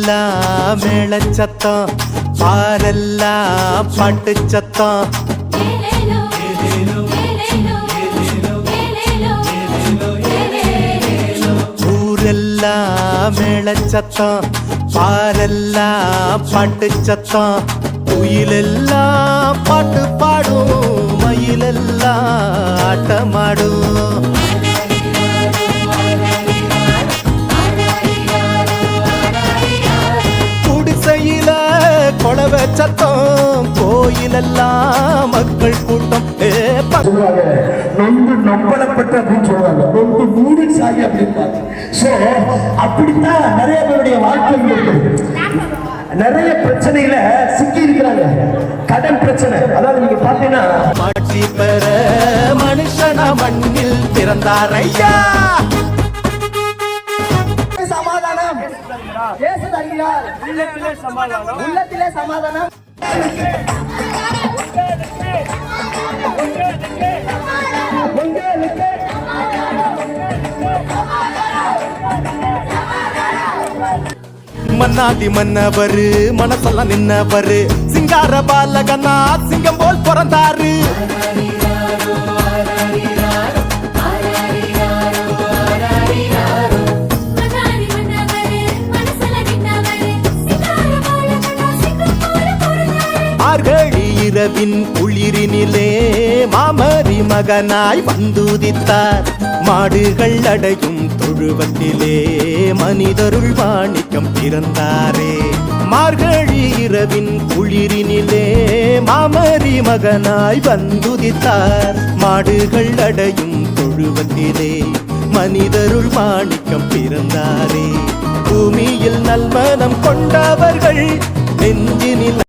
ஊரெல்லாம் மேளச்சத்தம், பாரெல்லாம் பாட்டு சத்தம். ஊரெல்லாம் மேளச்சத்தம், பாரெல்லாம் பாட்டு சத்தம். குயிலெல்லாம் பாட்டு பாடும், மயிலெல்லாம் ஆட்டமாடும். குடிசையில கொலவை சத்தம், கோயிலெல்லாம் மக்கள் கூட்டம். நொந்து நொம்பலப்பட்ட அப்படின்னு சொல்றாங்க, நொந்து மூடி சாகி அப்படின்பாங்க. சோ அப்படித்தான் நிறைய பேருடைய வாழ்க்கை நிறைய பிரச்சனையில சிக்கி இருக்கிறாங்க. கடன் பிரச்சனை, அதாவது நீங்க பாத்தீங்கன்னா மாற்றி பெற மனுஷனா மண்ணில் பிறந்தார் ஐயா. சமாதானம் உள்ளத்திலே சமாதானம், உள்ளத்திலே சமாதானம். மன்னாதி மன்னவரு மனசெல்லாம் நின்னவரு, சிங்கார பாலகனா சிங்கம் போல் பிறந்தாரு. மார்கழி இரவின் குளிரினிலே மாமரி மகனாய் வந்துதித்தார். மாடுகள் அடையும் தொழுவத்திலே மனிதருள் மாணிக்கம் பிறந்தாரே. மார்கழி இரவின் குளிரினிலே மாமரி மகனாய் வந்துதித்தார். மாடுகள் அடையும் தொழுவத்திலே மனிதருள் மாணிக்கம் பிறந்தாரே. பூமியில் நல்மனம் கொண்டவர்கள் நெஞ்சினில்